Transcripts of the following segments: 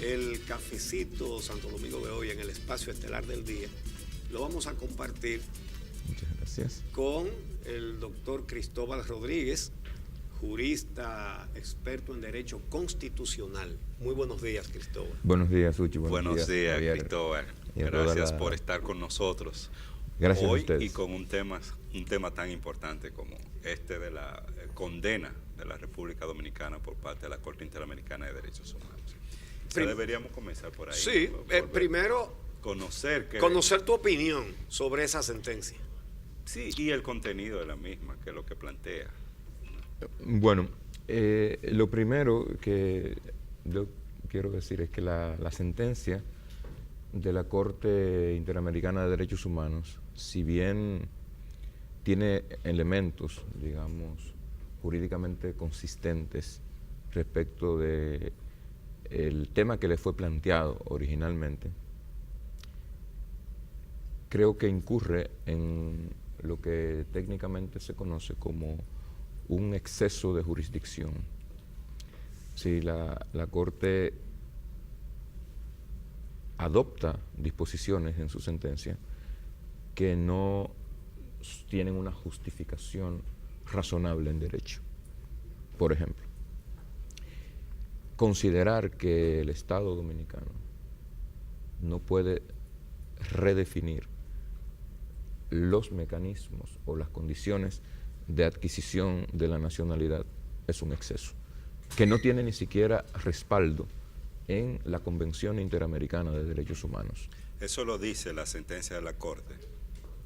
El cafecito Santo Domingo de hoy en el espacio estelar del día lo vamos a compartir. Muchas gracias. Con el doctor Cristóbal Rodríguez, jurista experto en Derecho Constitucional. Muy buenos días, Cristóbal. Buenos días, Uchi. Buenos días, Cristóbal. Gracias por estar con nosotros gracias hoy a ustedes. Y con un tema tan importante como este de la condena de la República Dominicana por parte de la Corte Interamericana de Derechos Humanos. Deberíamos comenzar por ahí. Sí, primero conocer tu opinión sobre esa sentencia. Sí, y el contenido de la misma, que es lo que plantea. Bueno, lo primero que yo quiero decir es que la sentencia de la Corte Interamericana de Derechos Humanos, si bien tiene elementos, digamos, jurídicamente consistentes respecto de el tema que le fue planteado originalmente, creo que incurre en lo que técnicamente se conoce como un exceso de jurisdicción. Si la Corte adopta disposiciones en su sentencia que no tienen una justificación razonable en derecho. Por ejemplo, considerar que el Estado dominicano no puede redefinir los mecanismos o las condiciones de adquisición de la nacionalidad es un exceso, que no tiene ni siquiera respaldo en la Convención Interamericana de Derechos Humanos. Eso lo dice la sentencia de la Corte.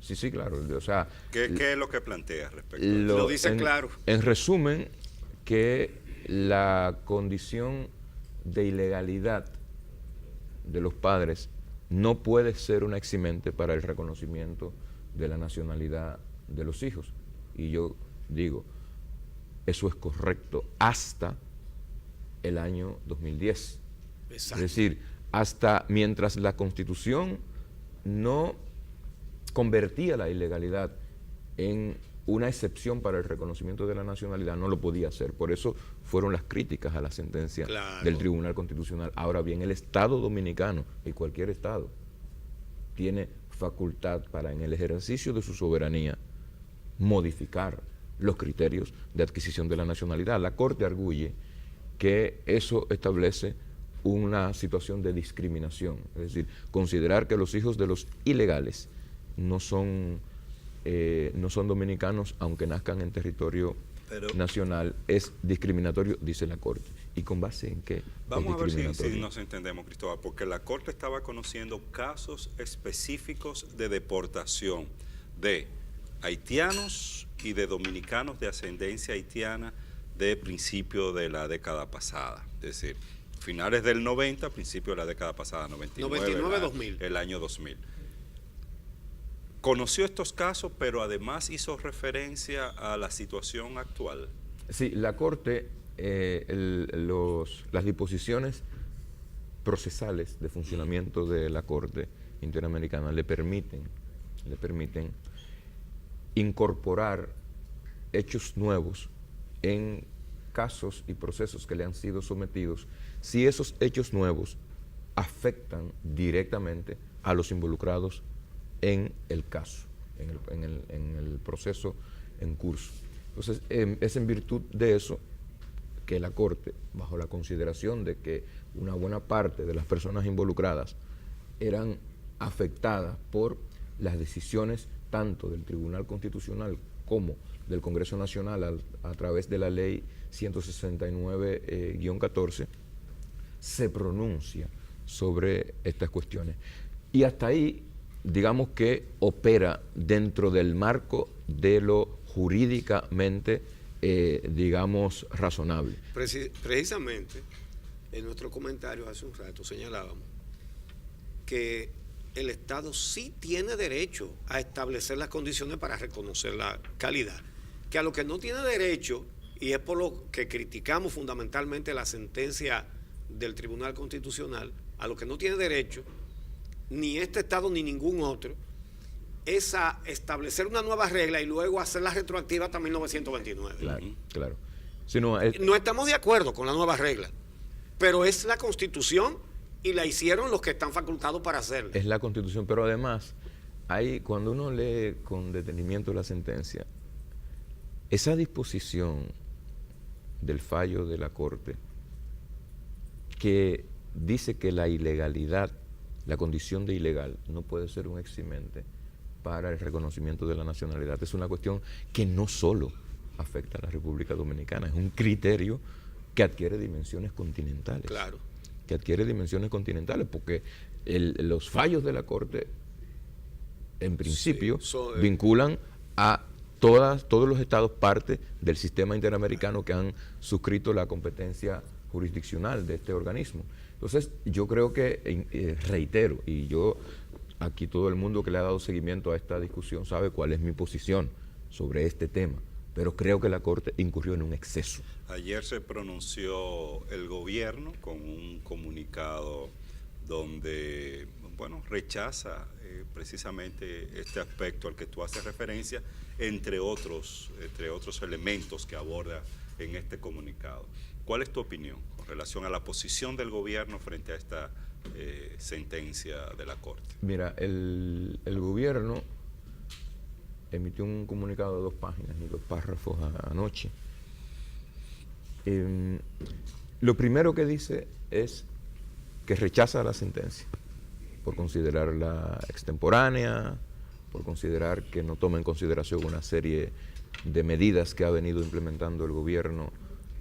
Sí, claro. O sea, ¿Qué es lo que plantea respecto a eso? Lo dice claro. En resumen, que la condición de ilegalidad de los padres no puede ser una eximente para el reconocimiento de la nacionalidad de los hijos. Y yo digo, eso es correcto hasta el año 2010. Exacto. Es decir, hasta mientras la Constitución no convertía la ilegalidad en una excepción para el reconocimiento de la nacionalidad, no lo podía hacer. Por eso fueron las críticas a la sentencia del Tribunal Constitucional. Ahora bien, el Estado dominicano y cualquier Estado tiene facultad para, en el ejercicio de su soberanía, modificar los criterios de adquisición de la nacionalidad. La Corte arguye que eso establece una situación de discriminación, es decir, considerar que los hijos de los ilegales no son dominicanos aunque nazcan en territorio nacional es discriminatorio, dice la Corte. ¿Y con base en qué? Vamos a ver si nos entendemos, Cristóbal, porque la Corte estaba conociendo casos específicos de deportación de haitianos y de dominicanos de ascendencia haitiana de principio de la década pasada, es decir, finales del 90, principio de la década pasada, 99-2000. El año 2000. Conoció estos casos, pero además hizo referencia a la situación actual. Sí, la Corte, las disposiciones procesales de funcionamiento de la Corte Interamericana le permiten incorporar hechos nuevos en casos y procesos que le han sido sometidos, si esos hechos nuevos afectan directamente a los involucrados en el caso, en el proceso en curso. Entonces, es en virtud de eso que la Corte, bajo la consideración de que una buena parte de las personas involucradas eran afectadas por las decisiones tanto del Tribunal Constitucional como del Congreso Nacional a través de la Ley 169-14, se pronuncia sobre estas cuestiones. Y hasta ahí, digamos que opera dentro del marco de lo jurídicamente, digamos, razonable. Precisamente, en nuestro comentario hace un rato señalábamos que el Estado sí tiene derecho a establecer las condiciones para reconocer la calidad, que a lo que no tiene derecho, y es por lo que criticamos fundamentalmente la sentencia del Tribunal Constitucional, a lo que no tiene derecho ni este Estado ni ningún otro, es a establecer una nueva regla y luego hacerla retroactiva hasta 1929. Claro. No estamos de acuerdo con la nueva regla, pero es la Constitución y la hicieron los que están facultados para hacerlo. Es la Constitución, pero además, cuando uno lee con detenimiento la sentencia, esa disposición del fallo de la Corte que dice que la ilegalidad, la condición de ilegal, no puede ser un eximente para el reconocimiento de la nacionalidad. Es una cuestión que no solo afecta a la República Dominicana, es un criterio que adquiere dimensiones continentales. Claro. Que adquiere dimensiones continentales, porque los fallos de la Corte, en principio, vinculan a todos los estados parte del sistema interamericano que han suscrito la competencia jurisdiccional de este organismo. Entonces, yo creo que, reitero, y yo, aquí todo el mundo que le ha dado seguimiento a esta discusión sabe cuál es mi posición sobre este tema, pero creo que la Corte incurrió en un exceso. Ayer se pronunció el gobierno con un comunicado donde, bueno, rechaza precisamente este aspecto al que tú haces referencia, entre otros elementos que aborda en este comunicado. ¿Cuál es tu opinión con relación a la posición del gobierno frente a esta sentencia de la Corte? Mira, el gobierno emitió un comunicado de 2 páginas y 2 párrafos anoche. Lo primero que dice es que rechaza la sentencia por considerarla extemporánea, por considerar que no toma en consideración una serie de medidas que ha venido implementando el gobierno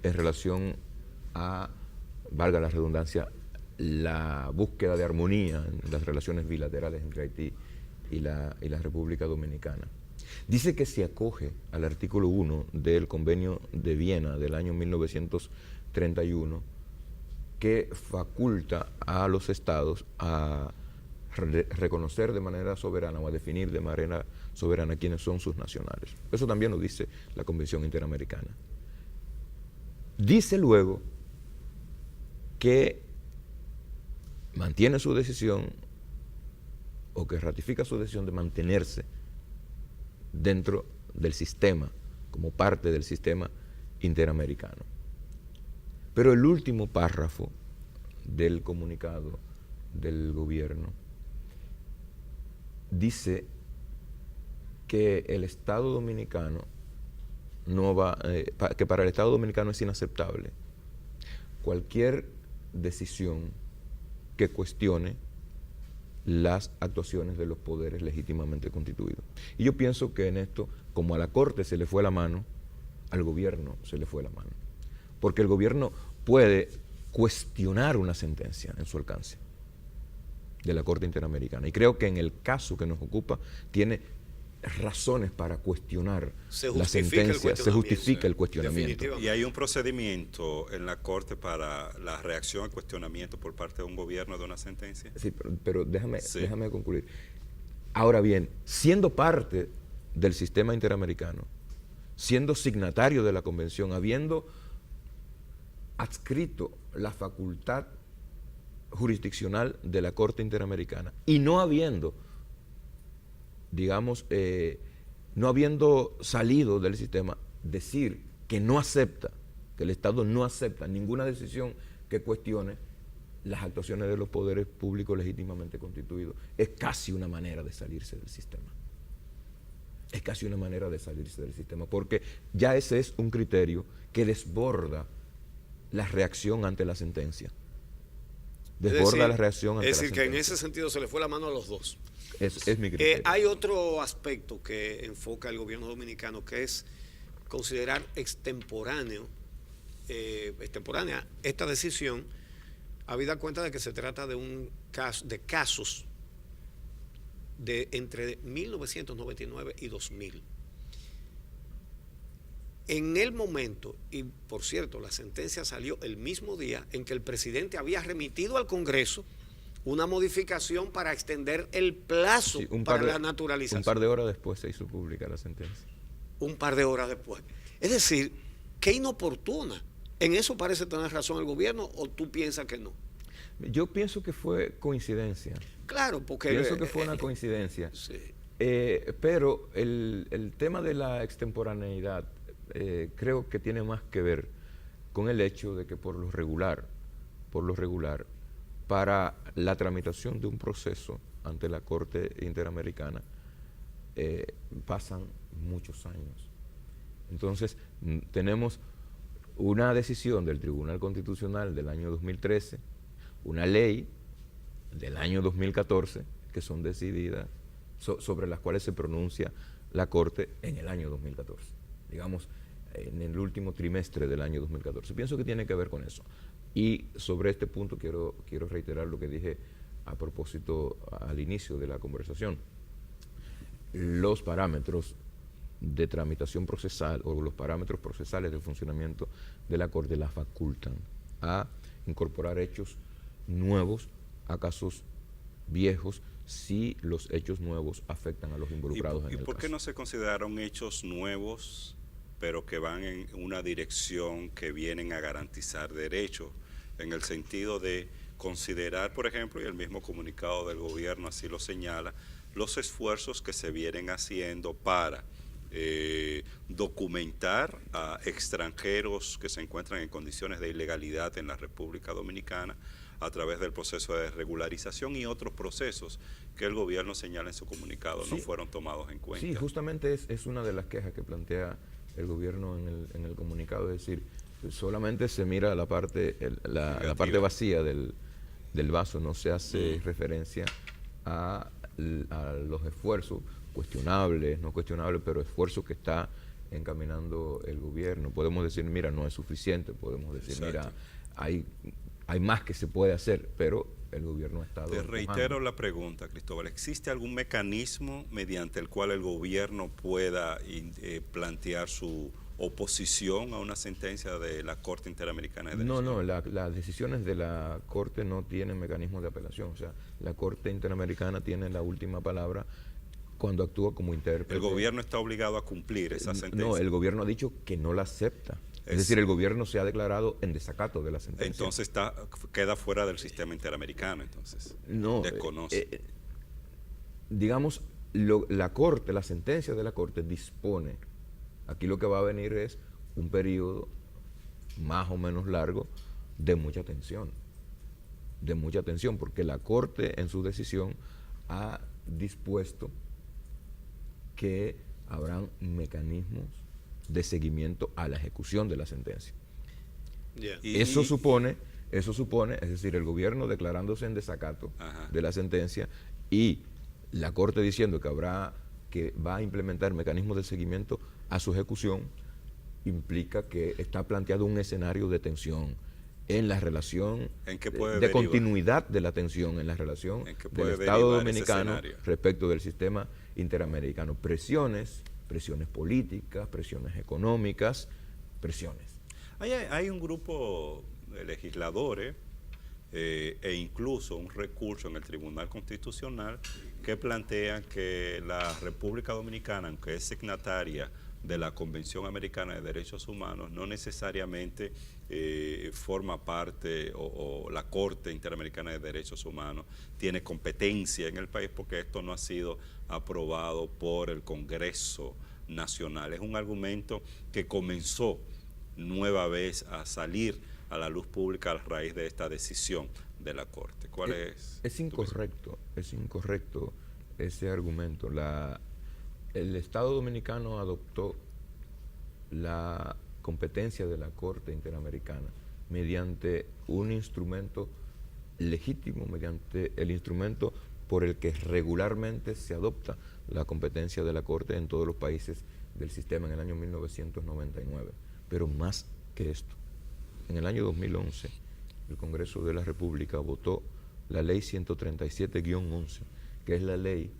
en relación a, valga la redundancia, la búsqueda de armonía en las relaciones bilaterales entre Haití y la República Dominicana. Dice que se acoge al artículo 1 del Convenio de Viena del año 1931, que faculta a los estados a reconocer de manera soberana o a definir de manera soberana quiénes son sus nacionales. Eso también lo dice la Convención Interamericana. Dice luego que mantiene su decisión o que ratifica su decisión de mantenerse dentro del sistema, como parte del sistema interamericano. Pero el último párrafo del comunicado del gobierno dice que el Estado Dominicano que para el Estado Dominicano es inaceptable cualquier decisión que cuestione las actuaciones de los poderes legítimamente constituidos. Y yo pienso que en esto, como a la Corte se le fue la mano, al gobierno se le fue la mano. Porque el gobierno puede cuestionar una sentencia en su alcance de la Corte Interamericana. Y creo que en el caso que nos ocupa tiene razones para cuestionar la sentencia, se justifica el cuestionamiento. Y hay un procedimiento en la Corte para la reacción al cuestionamiento por parte de un gobierno de una sentencia. Sí, pero déjame concluir. Ahora bien, siendo parte del sistema interamericano, siendo signatario de la convención, habiendo adscrito la facultad jurisdiccional de la Corte Interamericana y no habiendo, digamos, no habiendo salido del sistema, decir que no acepta, que el Estado no acepta ninguna decisión que cuestione las actuaciones de los poderes públicos legítimamente constituidos, es casi una manera de salirse del sistema. Es casi una manera de salirse del sistema, porque ya ese es un criterio que desborda la reacción ante la sentencia. Desborda la reacción ante la sentencia. Es decir, que en ese sentido se le fue la mano a los dos. Es mi criterio. Hay otro aspecto que enfoca el gobierno dominicano, que es considerar extemporánea esta decisión, habida cuenta de que se trata de casos de entre 1999 y 2000. En el momento, y por cierto, la sentencia salió el mismo día en que el presidente había remitido al Congreso una modificación para extender el plazo para la naturalización. Un par de horas después se hizo pública la sentencia. Un par de horas después. Es decir, qué inoportuna. ¿En eso parece tener razón el gobierno o tú piensas que no? Yo pienso que fue coincidencia. Claro, porque... Pienso que fue una coincidencia. Sí. Pero el tema de la extemporaneidad creo que tiene más que ver con el hecho de que por lo regular, para la tramitación de un proceso ante la Corte Interamericana pasan muchos años. Entonces, tenemos una decisión del Tribunal Constitucional del año 2013, una ley del año 2014, que son decididas, sobre las cuales se pronuncia la Corte en el año 2014, digamos, en el último trimestre del año 2014. Pienso que tiene que ver con eso. Y sobre este punto quiero reiterar lo que dije a propósito al inicio de la conversación. Los parámetros de tramitación procesal o los parámetros procesales del funcionamiento de la Corte la facultan a incorporar hechos nuevos a casos viejos si los hechos nuevos afectan a los involucrados en el caso. ¿Y por qué no se consideraron hechos nuevos, pero que van en una dirección que vienen a garantizar derechos, en el sentido de considerar, por ejemplo, y el mismo comunicado del gobierno así lo señala, los esfuerzos que se vienen haciendo para documentar a extranjeros que se encuentran en condiciones de ilegalidad en la República Dominicana a través del proceso de regularización y otros procesos que el gobierno señala en su comunicado no fueron tomados en cuenta? Sí, justamente es una de las quejas que plantea el gobierno en el comunicado, es decir, solamente se mira la parte vacía del vaso, no se hace referencia a los esfuerzos cuestionables, no cuestionables, pero esfuerzos que está encaminando el gobierno. Podemos decir, mira, no es suficiente, podemos decir, mira, hay más que se puede hacer, pero el gobierno ha estado Te reitero la pregunta, Cristóbal, ¿existe algún mecanismo mediante el cual el gobierno pueda plantear su oposición a una sentencia de la Corte Interamericana de Derechos Humanos? No, las decisiones de la Corte no tienen mecanismos de apelación, o sea, la Corte Interamericana tiene la última palabra cuando actúa como intérprete. ¿El gobierno está obligado a cumplir esa sentencia? No, el gobierno ha dicho que no la acepta. Es decir, el gobierno se ha declarado en desacato de la sentencia. Entonces queda fuera del sistema interamericano, entonces. No, desconoce. Digamos, la sentencia de la Corte dispone, aquí lo que va a venir es un periodo más o menos largo de mucha tensión, porque la Corte en su decisión ha dispuesto que habrán mecanismos de seguimiento a la ejecución de la sentencia. Eso supone, es decir, el gobierno declarándose en desacato de la sentencia y la Corte diciendo que va a implementar mecanismos de seguimiento a su ejecución, implica que está planteado un escenario de tensión en la relación, de continuidad de la tensión en la relación del Estado Dominicano respecto del sistema interamericano. Presiones políticas, presiones económicas, presiones. Hay un grupo de legisladores e incluso un recurso en el Tribunal Constitucional que plantean que la República Dominicana, aunque es signataria de la Convención Americana de Derechos Humanos, no necesariamente forma parte o la Corte Interamericana de Derechos Humanos tiene competencia en el país porque esto no ha sido aprobado por el Congreso Nacional. Es un argumento que comenzó nueva vez a salir a la luz pública a raíz de esta decisión de la Corte. ¿Cuál es? Es incorrecto ese argumento. El Estado Dominicano adoptó la competencia de la Corte Interamericana mediante un instrumento legítimo, mediante el instrumento por el que regularmente se adopta la competencia de la Corte en todos los países del sistema en el año 1999. Pero más que esto, en el año 2011, el Congreso de la República votó la Ley 137-11, que es la ley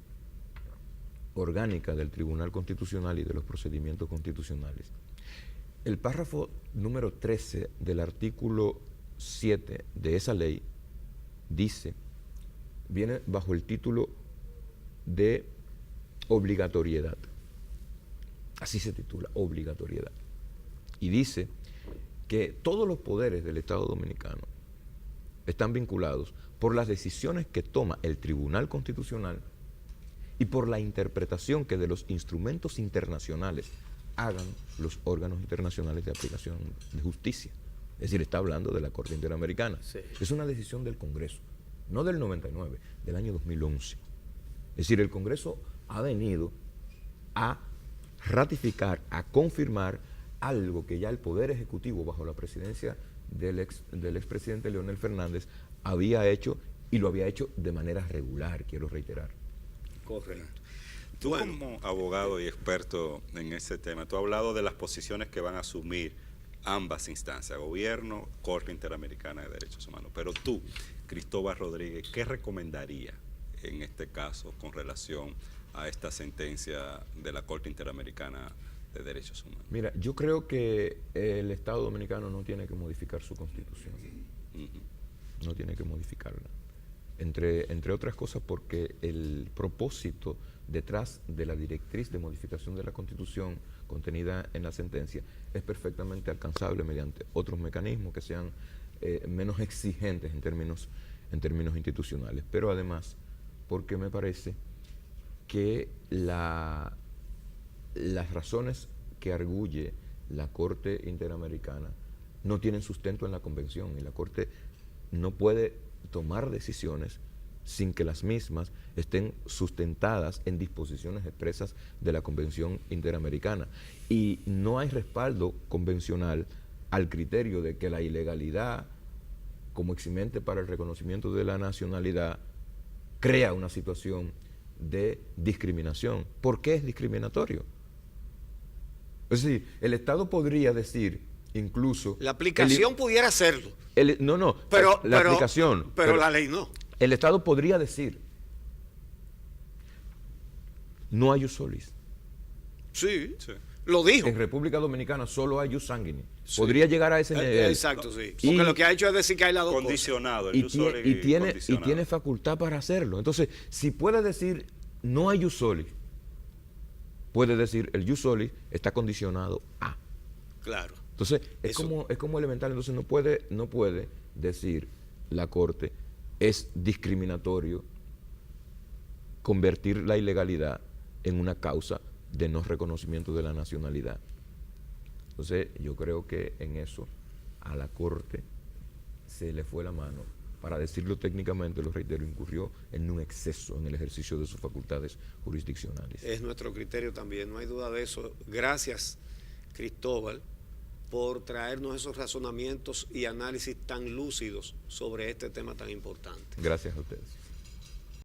orgánica del Tribunal Constitucional y de los procedimientos constitucionales. El párrafo número 13 del artículo 7 de esa ley viene bajo el título de obligatoriedad. Así se titula, obligatoriedad. Y dice que todos los poderes del Estado Dominicano están vinculados por las decisiones que toma el Tribunal Constitucional y por la interpretación que de los instrumentos internacionales hagan los órganos internacionales de aplicación de justicia. Es decir, está hablando de la Corte Interamericana. Sí. Es una decisión del Congreso, no del 99, del año 2011. Es decir, el Congreso ha venido a ratificar, a confirmar algo que ya el Poder Ejecutivo, bajo la presidencia del expresidente Leonel Fernández, había hecho, y lo había hecho de manera regular, quiero reiterar. Correcto. Tú como abogado y experto en ese tema, tú has hablado de las posiciones que van a asumir ambas instancias, gobierno, Corte Interamericana de Derechos Humanos. Pero tú, Cristóbal Rodríguez, ¿qué recomendaría en este caso con relación a esta sentencia de la Corte Interamericana de Derechos Humanos? Mira, yo creo que el Estado Dominicano no tiene que modificar su Constitución. No tiene que modificarla. Entre otras cosas porque el propósito detrás de la directriz de modificación de la Constitución contenida en la sentencia es perfectamente alcanzable mediante otros mecanismos que sean menos exigentes en términos institucionales. Pero además, porque me parece que las razones que arguye la Corte Interamericana no tienen sustento en la Convención, y la Corte no puede tomar decisiones sin que las mismas estén sustentadas en disposiciones expresas de la Convención Interamericana. Y no hay respaldo convencional al criterio de que la ilegalidad como eximente para el reconocimiento de la nacionalidad crea una situación de discriminación. ¿Por qué es discriminatorio? Es decir, el Estado podría decir incluso... La aplicación pudiera hacerlo. Pero la ley no. El Estado podría decir, no hay jus solis. Sí, lo dijo. En República Dominicana solo hay jus sanguinis. Sí. Podría llegar a ese nivel. Exacto, sí. Porque lo que ha hecho es decir que hay las dos condicionado, cosas. Y tiene facultad para hacerlo. Entonces, si puede decir, no hay jus solis, puede decir, el jus solis está condicionado a. Claro. Entonces, es como elemental. Entonces, no puede decir la Corte, es discriminatorio convertir la ilegalidad en una causa de no reconocimiento de la nacionalidad. Entonces, yo creo que en eso a la Corte se le fue la mano. Para decirlo técnicamente, lo reitero, incurrió en un exceso en el ejercicio de sus facultades jurisdiccionales. Es nuestro criterio también, no hay duda de eso. Gracias, Cristóbal, por traernos esos razonamientos y análisis tan lúcidos sobre este tema tan importante. Gracias a ustedes.